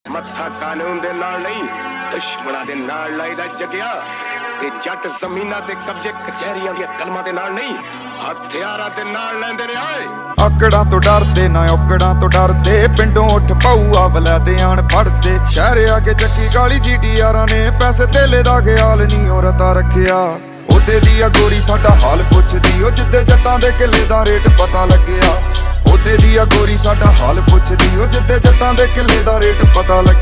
ਮੱਥਾ ਕਾਨੂੰਨ ਦੇ ਨਾਲ ਨਹੀਂ ਦੁਸ਼ਮਣਾਂ ਦੇ ਨਾਲ ਲਾਈਦਾ ਜਗਿਆ ਤੇ ਜੱਟ ਜ਼ਮੀਨਾਂ ਤੇ ਕਬਜ਼ੇ ਕਚਹਿਰੀਆਂ ਦੀਆਂ ਕਲਮਾਂ ਦੇ ਨਾਲ ਨਹੀਂ ਹਥਿਆਰਾਂ ਦੇ ਨਾਲ ਲੈਂਦੇ ਨੇ ਆਏ। ਆਕੜਾਂ ਤੋਂ ਡਰਦੇ ਨਾ ਔਕੜਾਂ ਤੋਂ ਡਰਦੇ ਪਿੰਡੋਂ ਉੱਠ ਪਾਊਆ ਵਲੈਦੇ ਆਣ ਫੜਦੇ ਸ਼ਹਿਰ ਆ ਕੇ ਚੱਕੀ ਗਾਲੀ ਜੀਟੀਆਰਾਂ ਨੇ ਪੈਸੇ ਧੇਲੇ ਦਾ ਖਿਆਲ ਨਹੀਂ ਔਰਤਾਂ ਰੱਖਿਆ। ਉਹਦੇ ਦੀ ਆ ਗੋਰੀ ਸਾਡਾ ਹਾਲ ਪੁੱਛਦੀ ਉਹ ਜਿੱਦੇ ਜੱਟਾਂ ਦੇ ਕਿੱਲੇ ਦਾ ਰੇਟ ਪਤਾ ਲੱਗਿਆ। ਉਹਦੇ ਦੀ ਆ ਗੋਰੀ ਸਾਡਾ ਹਾਲ ਪੁੱਛਦੀ ਉਹ ਜਿੱਦੇ ਜੱਟਾਂ ਦੇ ਕਿੱਲੇ ਦਾ ਰੇਟ ਪਤਾ ਲੱਗਿਆ।